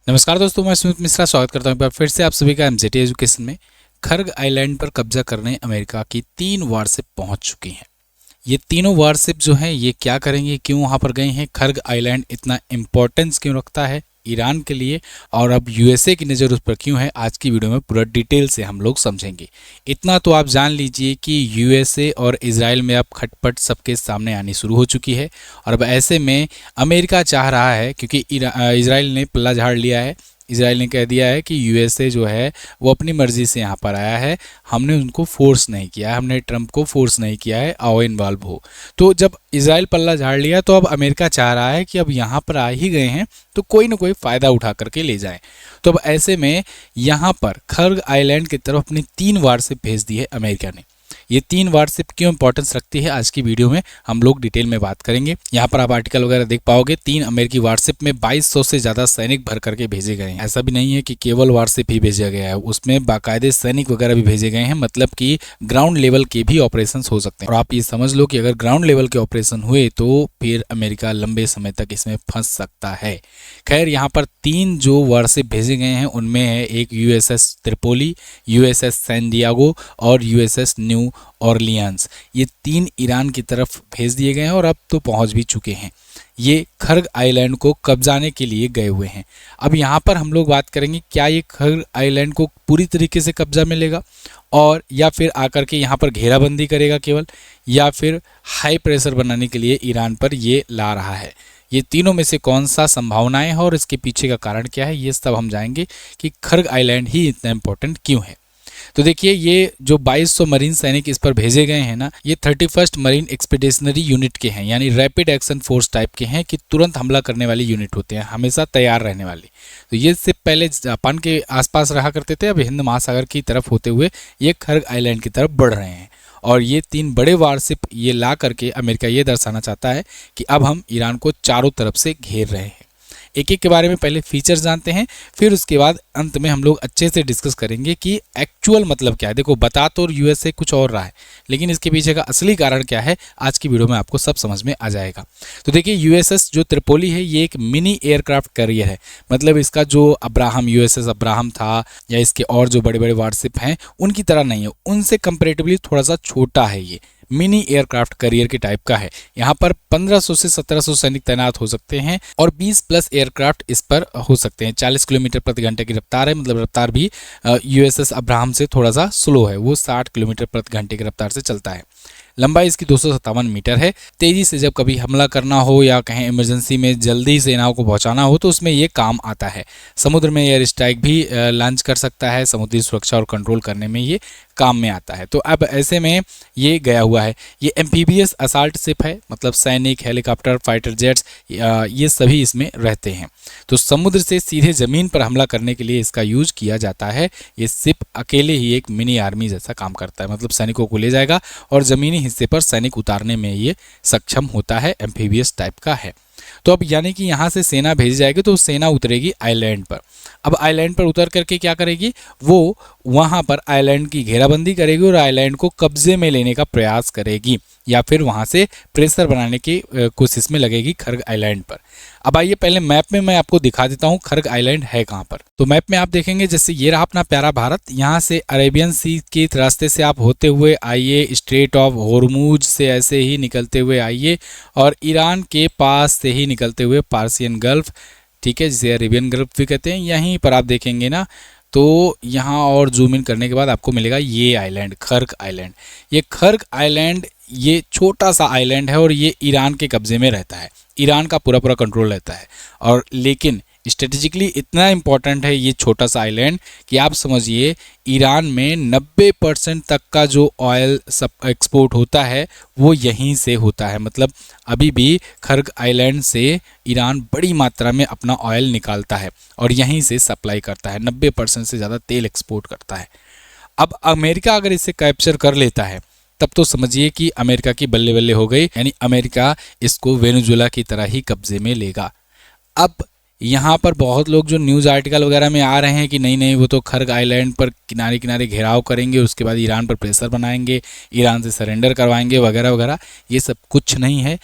नमस्कार दोस्तों, मैं सुमित मिश्रा स्वागत करता हूं एक बार फिर से आप सभी का एमजेटी एजुकेशन में। खर्ग आइलैंड पर कब्जा करने अमेरिका की 3 वारशिप पहुंच चुकी हैं। ये तीनों वारशिप जो हैं ये क्या करेंगे, क्यों वहां पर गए हैं, खर्ग आइलैंड इतना इम्पोर्टेंस क्यों रखता है ईरान के लिए और अब यूएसए की नज़र उस पर क्यों है, आज की वीडियो में पूरा डिटेल से हम लोग समझेंगे। इतना तो आप जान लीजिए कि यूएसए और इजराइल में अब खटपट सबके सामने आनी शुरू हो चुकी है और अब ऐसे में अमेरिका चाह रहा है, क्योंकि इजराइल ने पल्ला झाड़ लिया है। इजराइल ने कह दिया है कि यूएसए जो है वो अपनी मर्जी से यहाँ पर आया है, हमने उनको फोर्स नहीं किया है, हमने ट्रंप को फोर्स नहीं किया है आओ इन्वॉल्व हो। तो जब इजराइल पल्ला झाड़ लिया तो अब अमेरिका चाह रहा है कि अब यहाँ पर आ ही गए हैं तो कोई ना कोई फ़ायदा उठा करके ले जाएं। तो अब ऐसे में यहाँ पर खर्ग आइलैंड की तरफ अपनी 3 वारशिप भेज दी है अमेरिका ने। ये 3 वारशिप क्यों इंपॉर्टेंस रखती है, आज की वीडियो में हम लोग डिटेल में बात करेंगे। यहाँ पर आप आर्टिकल वगैरह देख पाओगे। 3 अमेरिकी वारशिप में 2200 से ज़्यादा सैनिक भर करके भेजे गए हैं। ऐसा भी नहीं है कि केवल वारशिप ही भेजा गया है, उसमें बाकायदे सैनिक वगैरह भी भेजे गए हैं, मतलब कि ग्राउंड लेवल के भी ऑपरेशन हो सकते हैं। और आप ये समझ लो कि अगर ग्राउंड लेवल के ऑपरेशन हुए तो फिर अमेरिका लंबे समय तक इसमें फंस सकता है। खैर, यहाँ पर 3 जो वारशिप भेजे गए हैं उनमें है एक USS Tripoli, USS San Diego और यूएसएस न्यू ऑरलियंस। ये 3 ईरान की तरफ भेज दिए गए हैं और अब तो पहुंच भी चुके हैं। ये खर्ग आइलैंड को कब्जाने के लिए गए हुए हैं। अब यहाँ पर हम लोग बात करेंगे, क्या ये खर्ग आइलैंड को पूरी तरीके से कब्जा में लेगा और या फिर आकर के यहाँ पर घेराबंदी करेगा केवल, या फिर हाई प्रेशर बनाने के लिए ईरान पर ये ला रहा है। ये तीनों में से कौन सा संभावनाएं है और इसके पीछे का कारण क्या है, ये सब हम जाएंगे कि खर्ग आइलैंड ही इतना इंपॉर्टेंट क्यों है। तो देखिए, ये जो 2200 मरीन सैनिक इस पर भेजे गए हैं ना, ये 31st मरीन एक्सपीडिशनरी यूनिट के हैं, यानी रैपिड एक्शन फोर्स टाइप के हैं कि तुरंत हमला करने वाली यूनिट होते हैं, हमेशा तैयार रहने वाली। तो ये सिर्फ पहले जापान के आसपास रहा करते थे, अब हिंद महासागर की तरफ होते हुए ये खर्ग आइलैंड की तरफ बढ़ रहे हैं। और ये 3 बड़े वारशिप ये ला करके अमेरिका ये दर्शाना चाहता है कि अब हम ईरान को चारों तरफ से घेर रहे हैं। एक एक के बारे में पहले फीचर्स जानते हैं, फिर उसके बाद अंत में हम लोग अच्छे से डिस्कस करेंगे कि एक्चुअल मतलब क्या है। देखो, बता तो यूएसए कुछ और रहा है, लेकिन इसके पीछे का असली कारण क्या है आज की वीडियो में आपको सब समझ में आ जाएगा। तो देखिए, यूएसएस जो त्रिपोली है ये एक मिनी एयरक्राफ्ट कैरियर है, मतलब इसका जो अब्राहम यूएसएस अब्राहम था या इसके और जो बड़े बड़े वारशिप हैं उनकी तरह नहीं है, उनसे कंपेरेटिवली थोड़ा सा छोटा है। ये मिनी एयरक्राफ्ट कैरियर के टाइप का है। यहाँ पर 1500 से 1700 सैनिक तैनात हो सकते हैं और 20 प्लस एयरक्राफ्ट इस पर हो सकते हैं। 40 किलोमीटर प्रति घंटे की रफ्तार है, मतलब रफ्तार भी यूएसएस अब्राहम से थोड़ा सा स्लो है, वो 60 किलोमीटर प्रति घंटे की रफ्तार से चलता है। लंबाई इसकी 257 मीटर है। तेजी से जब कभी हमला करना हो या कहीं इमरजेंसी में जल्दी सेनाओं को पहुंचाना हो तो उसमें ये काम आता है। समुद्र में एयर स्ट्राइक भी लॉन्च कर सकता है, समुद्री सुरक्षा और कंट्रोल करने में ये काम में आता है। तो अब ऐसे में ये गया हुआ है। ये एम्फीबियस असाल्ट शिप है, मतलब सैनिक, हेलीकॉप्टर, फाइटर जेट्स ये सभी इसमें रहते हैं। तो समुद्र से सीधे ज़मीन पर हमला करने के लिए इसका यूज किया जाता है। ये शिप अकेले ही एक मिनी आर्मी जैसा काम करता है, मतलब सैनिकों को ले जाएगा और ज़मीनी हिस्से पर सैनिक उतारने में ये सक्षम होता है, एम्फीबियस टाइप का है। तो अब यानी कि यहाँ से सेना भेजी जाएगी तो सेना उतरेगी आइलैंड पर। अब आइलैंड पर उतर करके क्या करेगी, वो वहाँ पर आइलैंड की घेराबंदी करेगी और आइलैंड को कब्जे में लेने का प्रयास करेगी या फिर वहाँ से प्रेशर बनाने की कोशिश में लगेगी खर्ग आइलैंड पर। अब आइए पहले मैप में मैं आपको दिखा देता हूँ खर्ग आइलैंड है कहाँ पर। तो मैप में आप देखेंगे जैसे ये रहा अपना प्यारा भारत, यहाँ से अरेबियन सी के रास्ते से आप होते हुए आइए, स्ट्रेट ऑफ होर्मुज से ऐसे ही निकलते हुए आइए और ईरान के पास से ही निकलते हुए पार्सियन गल्फ, ठीक है, जिसे अरेबियन गल्फ भी कहते हैं, यहीं पर आप देखेंगे ना तो यहाँ और जूम इन करने के बाद आपको मिलेगा ये आइलैंड, खर्ग आइलैंड। ये खर्ग आइलैंड ये छोटा सा आइलैंड है और ये ईरान के कब्जे में रहता है, ईरान का पूरा पूरा कंट्रोल रहता है। और लेकिन स्ट्रेटेजिकली इतना इम्पोर्टेंट है ये छोटा सा आइलैंड कि आप समझिए ईरान में 90% तक का जो ऑयल सब एक्सपोर्ट होता है वो यहीं से होता है। मतलब अभी भी खर्ग आइलैंड से ईरान बड़ी मात्रा में अपना ऑयल निकालता है और यहीं से सप्लाई करता है, 90% से ज़्यादा तेल एक्सपोर्ट करता है। अब अमेरिका अगर इसे कैप्चर कर लेता है तब तो समझिए कि अमेरिका की बल्ले बल्ले हो गई, यानी अमेरिका इसको वेनेजुएला की तरह ही कब्जे में लेगा। अब यहाँ पर बहुत लोग जो न्यूज़ आर्टिकल वगैरह में आ रहे हैं कि नहीं नहीं वो तो खर्ग आइलैंड पर किनारे किनारे घेराव करेंगे, उसके बाद ईरान पर प्रेशर बनाएंगे, ईरान से सरेंडर करवाएंगे वगैरह वगैरह, ये सब कुछ नहीं है।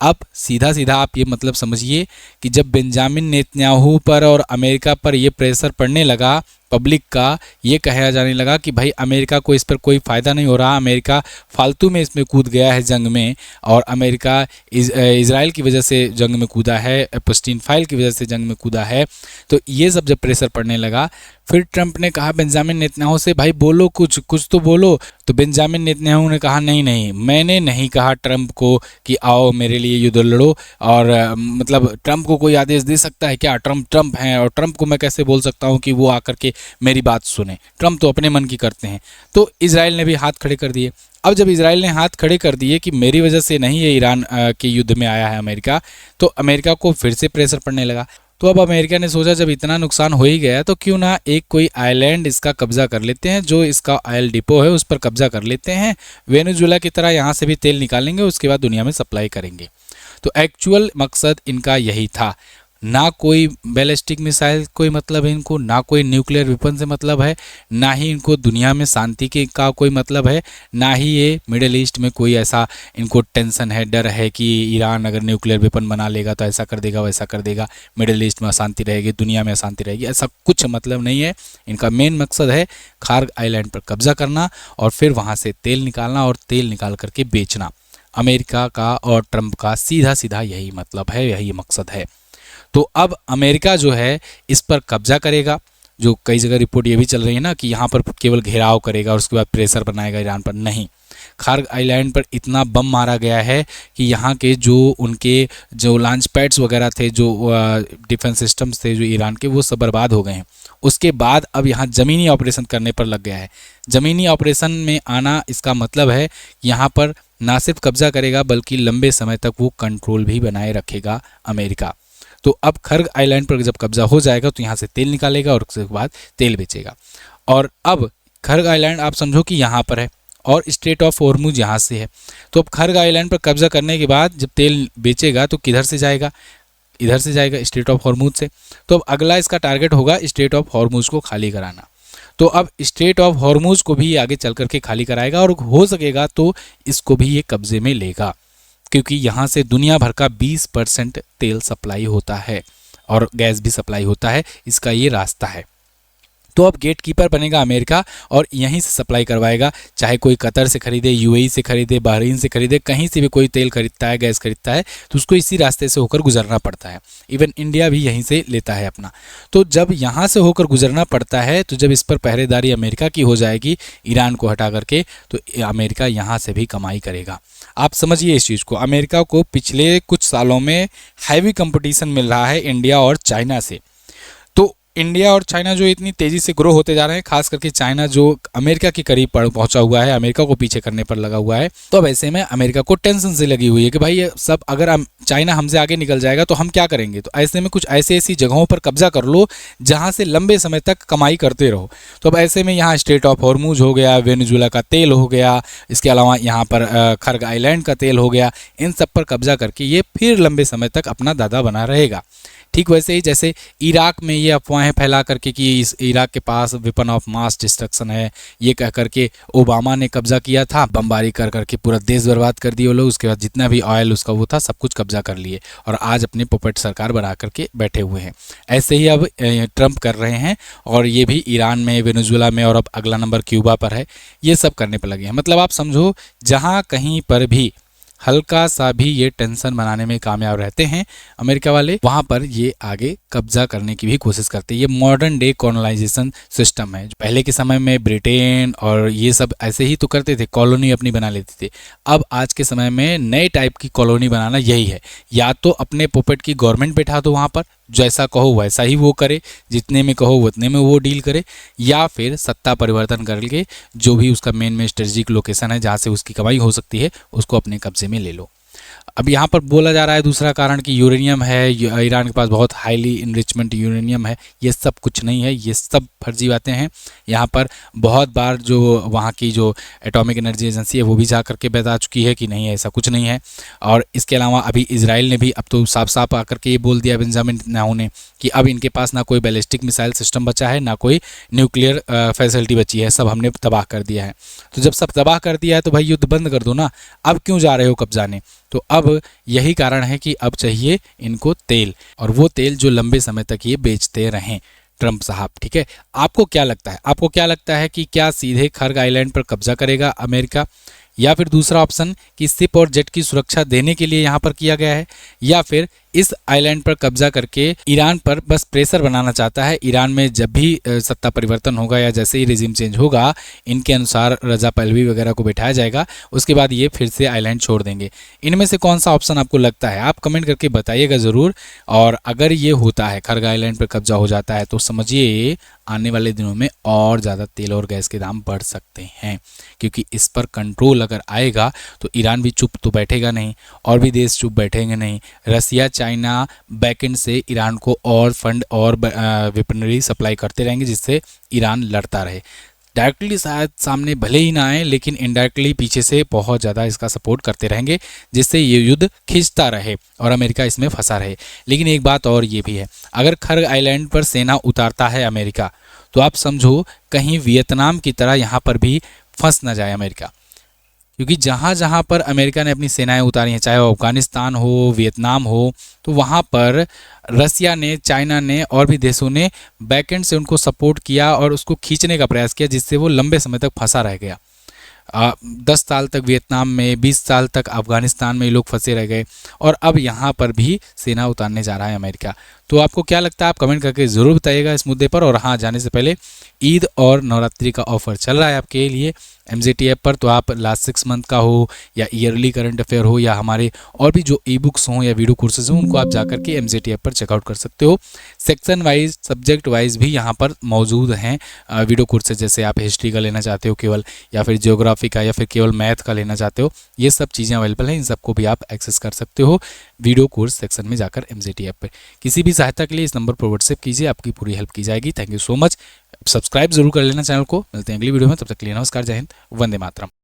अब सीधा सीधा आप ये मतलब समझिए कि जब बेंजामिन नेतन्याहू पर और अमेरिका पर ये प्रेशर पड़ने लगा, पब्लिक का ये कहा जाने लगा कि भाई अमेरिका को इस पर कोई फ़ायदा नहीं हो रहा, अमेरिका फालतू में इसमें कूद गया है जंग में, और अमेरिका इज़राइल की वजह से जंग में कूदा है, एप्स्टीन फाइल की वजह से जंग में कूदा है। तो ये सब जब प्रेशर पड़ने लगा, फिर ट्रंप ने कहा बेंजामिन नेतन्याहू से, भाई बोलो, कुछ तो बोलो। तो बेंजामिन नेतन्याहू ने कहा नहीं नहीं, मैंने नहीं कहा ट्रंप को कि आओ मेरे लिए युद्ध लड़ो, और मतलब ट्रंप को कोई आदेश दे सकता है क्या? ट्रंप हैं, और ट्रंप को मैं कैसे बोल सकता हूँ कि वो आकर के मेरी बात सुने? ट्रंप तो अपने मन की करते हैं। तो इजराइल ने भी हाथ खड़े कर दिए। अब जब इजराइल ने हाथ खड़े कर दिए कि मेरी वजह से नहीं ये ईरान के युद्ध में आया है अमेरिका, तो अमेरिका को फिर से प्रेशर पड़ने लगा। तो अब अमेरिका ने सोचा जब इतना नुकसान हो ही गया तो क्यों ना एक कोई आइलैंड इसका कब्जा कर लेते हैं, जो इसका ऑयल डिपो है उस पर कब्जा कर लेते हैं, वेनेजुएला की तरह यहाँ से भी तेल निकालेंगे, उसके बाद दुनिया में सप्लाई करेंगे। तो एक्चुअल मकसद इनका यही था। ना कोई बैलिस्टिक मिसाइल कोई मतलब है इनको, ना कोई न्यूक्लियर वेपन से मतलब है, ना ही इनको दुनिया में शांति के का कोई मतलब है, ना ही ये मिडिल ईस्ट में कोई ऐसा इनको टेंशन है, डर है कि ईरान अगर न्यूक्लियर वेपन बना लेगा तो ऐसा कर देगा वैसा कर देगा, मिडिल ईस्ट में अशांति रहेगी, दुनिया में अशांति रहेगी। ऐसा कुछ मतलब नहीं है। इनका मेन मकसद है खार्ग आइलैंड पर कब्जा करना और फिर वहाँ से तेल निकालना और तेल निकाल करके बेचना। अमेरिका का और ट्रंप का सीधा सीधा यही मतलब है, यही मकसद है। तो अब अमेरिका जो है इस पर कब्जा करेगा, जो कई जगह रिपोर्ट ये भी चल रही है ना कि यहाँ पर केवल घेराव करेगा और उसके बाद प्रेशर बनाएगा ईरान पर। नहीं, खार्ग आइलैंड पर इतना बम मारा गया है कि यहाँ के जो उनके जो लॉन्च पैड्स वगैरह थे, जो डिफेंस सिस्टम्स थे जो ईरान के, वो सब बर्बाद हो गए हैं। उसके बाद अब यहाँ ज़मीनी ऑपरेशन करने पर लग गया है। ज़मीनी ऑपरेशन में आना इसका मतलब है यहाँ पर ना सिर्फ कब्जा करेगा बल्कि लंबे समय तक वो कंट्रोल भी बनाए रखेगा अमेरिका। तो अब खर्ग आइलैंड पर जब कब्जा हो जाएगा तो यहाँ से तेल निकालेगा और उसके बाद तेल बेचेगा। और अब खर्ग आइलैंड आप समझो कि यहाँ पर है और स्ट्रेट ऑफ हॉर्मुज यहाँ से है। तो अब खर्ग आइलैंड पर कब्जा करने के बाद जब तेल बेचेगा तो किधर से जाएगा? इधर से जाएगा, स्ट्रेट ऑफ हॉर्मुज से। तो अब अगला इसका टारगेट होगा स्ट्रेट ऑफ हॉर्मुज को खाली कराना। तो अब स्ट्रेट ऑफ हॉर्मुज को भी आगे चल करके खाली कराएगा और हो सकेगा तो इसको भी ये कब्जे में लेगा, क्योंकि यहाँ से दुनिया भर का 20% तेल सप्लाई होता है और गैस भी सप्लाई होता है, इसका ये रास्ता है। तो अब गेट कीपर बनेगा अमेरिका और यहीं से सप्लाई करवाएगा, चाहे कोई कतर से खरीदे, यूएई से खरीदे, बहरीन से खरीदे, कहीं से भी कोई तेल खरीदता है, गैस खरीदता है तो उसको इसी रास्ते से होकर गुजरना पड़ता है। इवन इंडिया भी यहीं से लेता है अपना। तो जब यहाँ से होकर गुजरना पड़ता है तो जब इस पर पहरेदारी अमेरिका की हो जाएगी ईरान को हटा करके, तो अमेरिका यहाँ से भी कमाई करेगा। आप समझिए इस चीज़ को। अमेरिका को पिछले कुछ सालों में हैवी कंपटीशन मिल रहा है इंडिया और चाइना से। तो इंडिया और चाइना जो इतनी तेज़ी से ग्रो होते जा रहे हैं, खास करके चाइना जो अमेरिका के करीब पहुंचा हुआ है, अमेरिका को पीछे करने पर लगा हुआ है, तो अब ऐसे में अमेरिका को टेंशन से लगी हुई है कि भाई ये सब अगर चाइना हमसे आगे निकल जाएगा तो हम क्या करेंगे। तो ऐसे में कुछ ऐसी जगहों पर कब्जा कर लो जहां से लंबे समय तक कमाई करते रहो। तो अब ऐसे में यहाँ स्ट्रेट ऑफ हॉर्मुज हो गया, वेनेजुएला का तेल हो गया, इसके अलावा यहाँ पर खर्ग आइलैंड का तेल हो गया, इन सब पर कब्जा करके ये फिर लंबे समय तक अपना दादा बना रहेगा। ठीक वैसे ही जैसे इराक में ये अफवाहें फैला करके कि इस इराक के पास वेपन ऑफ मास डिस्ट्रक्शन है, ये कह करके ओबामा ने कब्जा किया था, बमबारी कर करके पूरा देश बर्बाद कर दिए वो लोग। उसके बाद जितना भी ऑयल उसका वो था सब कुछ कब्जा कर लिए और आज अपनी पपेट सरकार बना करके बैठे हुए हैं। ऐसे ही अब ट्रंप कर रहे हैं और ये भी ईरान में, वेनेजुएला में, और अब अगला नंबर क्यूबा पर है, ये सब करने पर लगे हैं। मतलब आप समझो जहाँ कहीं पर भी हल्का सा भी ये टेंशन बनाने में कामयाब रहते हैं अमेरिका वाले, वहाँ पर ये आगे कब्जा करने की भी कोशिश करते हैं। ये मॉडर्न डे कॉलोनाइजेशन सिस्टम है। पहले के समय में ब्रिटेन और ये सब ऐसे ही तो करते थे, कॉलोनी अपनी बना लेते थे। अब आज के समय में नए टाइप की कॉलोनी बनाना यही है, या तो अपने पॉकेट की गवर्नमेंट बैठा दो वहाँ पर, जैसा कहो वैसा ही वो करे, जितने में कहो उतने में वो डील करे, या फिर सत्ता परिवर्तन करके जो भी उसका मेन स्ट्रेटेजिक लोकेशन है जहाँ से उसकी कमाई हो सकती है उसको अपने कब्जे में ले लो। अब यहाँ पर बोला जा रहा है दूसरा कारण कि यूरेनियम है, ईरान के पास बहुत हाईली इनरिचमेंट यूरेनियम है। ये सब कुछ नहीं है, ये सब फर्जी बातें हैं। यहाँ पर बहुत बार जो वहाँ की जो एटॉमिक एनर्जी एजेंसी है वो भी जा करके बता चुकी है कि नहीं ऐसा कुछ नहीं है। और इसके अलावा अभी इजराइल ने भी अब तो साफ साफ आकर के ये बोल दिया बेंजामिन नेतन्याहू ने कि अब इनके पास ना कोई बैलिस्टिक मिसाइल सिस्टम बचा है, ना कोई न्यूक्लियर फैसिलिटी बची है, सब हमने तबाह कर दिया है। तो जब सब तबाह कर दिया है तो भाई युद्ध बंद कर दो ना, अब क्यों जा रहे हो कब्जाने। तो अब यही कारण है कि अब चाहिए इनको तेल, और वो तेल जो लंबे समय तक ये बेचते रहें ट्रंप साहब। ठीक है, आपको क्या लगता है, आपको क्या लगता है कि क्या सीधे खर्ग आइलैंड पर कब्जा करेगा अमेरिका, या फिर दूसरा ऑप्शन कि शिप और जेट की सुरक्षा देने के लिए यहाँ पर किया गया है, या फिर इस आइलैंड पर कब्जा करके ईरान पर बस प्रेशर बनाना चाहता है। ईरान में जब भी सत्ता परिवर्तन होगा या जैसे ही रिजीम चेंज होगा, इनके अनुसार रजा पहलवी वगैरह को बैठाया जाएगा, उसके बाद ये फिर से आइलैंड छोड़ देंगे। इनमें से कौन सा ऑप्शन आपको लगता है, आप कमेंट करके बताइएगा ज़रूर। और अगर ये होता है, खर्ग आइलैंड पर कब्जा हो जाता है, तो समझिए आने वाले दिनों में और ज़्यादा तेल और गैस के दाम बढ़ सकते हैं, क्योंकि इस पर कंट्रोल अगर आएगा तो ईरान भी चुप तो बैठेगा नहीं, और भी देश चुप बैठेंगे नहीं। रसिया, चाइना बैकएंड से ईरान को और फंड और वेपनरी सप्लाई करते रहेंगे, जिससे ईरान लड़ता रहे। डायरेक्टली शायद सामने भले ही ना आए, लेकिन इनडायरेक्टली पीछे से बहुत ज़्यादा इसका सपोर्ट करते रहेंगे, जिससे ये युद्ध खिंचता रहे और अमेरिका इसमें फंसा रहे। लेकिन एक बात और ये भी है, अगर खर्ग आइलैंड पर सेना उतारता है अमेरिका, तो आप समझो कहीं वियतनाम की तरह यहाँ पर भी फंस ना जाए अमेरिका, क्योंकि जहाँ जहाँ पर अमेरिका ने अपनी सेनाएं उतारी हैं, चाहे वो अफगानिस्तान हो, वियतनाम हो, तो वहाँ पर रसिया ने, चाइना ने और भी देशों ने बैकएंड से उनको सपोर्ट किया और उसको खींचने का प्रयास किया, जिससे वो लंबे समय तक फंसा रह गया। 10 साल तक वियतनाम में, 20 साल तक अफगानिस्तान में ये लोग फंसे रह गए, और अब यहाँ पर भी सेना उतारने जा रहा है अमेरिका। तो आपको क्या लगता है, आप कमेंट करके ज़रूर बताइएगा इस मुद्दे पर। और हाँ, जाने से पहले ईद और नवरात्रि का ऑफर चल रहा है आपके लिए MZT ऐप पर, तो आप लास्ट 6 मंथ का हो या ईयरली करंट अफेयर हो या हमारे और भी जो ई बुक्स हों या वीडियो कोर्सेज हों, उनको आप जाकर के MZT ऐप पर चेकआउट कर सकते हो। सेक्शन वाइज, सब्जेक्ट वाइज भी यहाँ पर मौजूद हैं वीडियो कोर्सेज, जैसे आप हिस्ट्री का लेना चाहते हो केवल, या फिर ज्योग्राफी का, या फिर केवल मैथ का लेना चाहते हो, ये सब चीज़ें अवेलेबल हैं। इन सबको भी आप एक्सेस कर सकते हो वीडियो कोर्स सेक्शन में जाकर MZT ऐप पर। किसी भी सहायता के लिए इस नंबर पर व्हाट्सएप कीजिए, आपकी पूरी हेल्प की जाएगी। Thank you so much. Subscribe जरूर कर लेना चैनल को। मिलते हैं अगली वीडियो में, तब तक के लिए नमस्कार, जय हिंद, वंदे मातरम।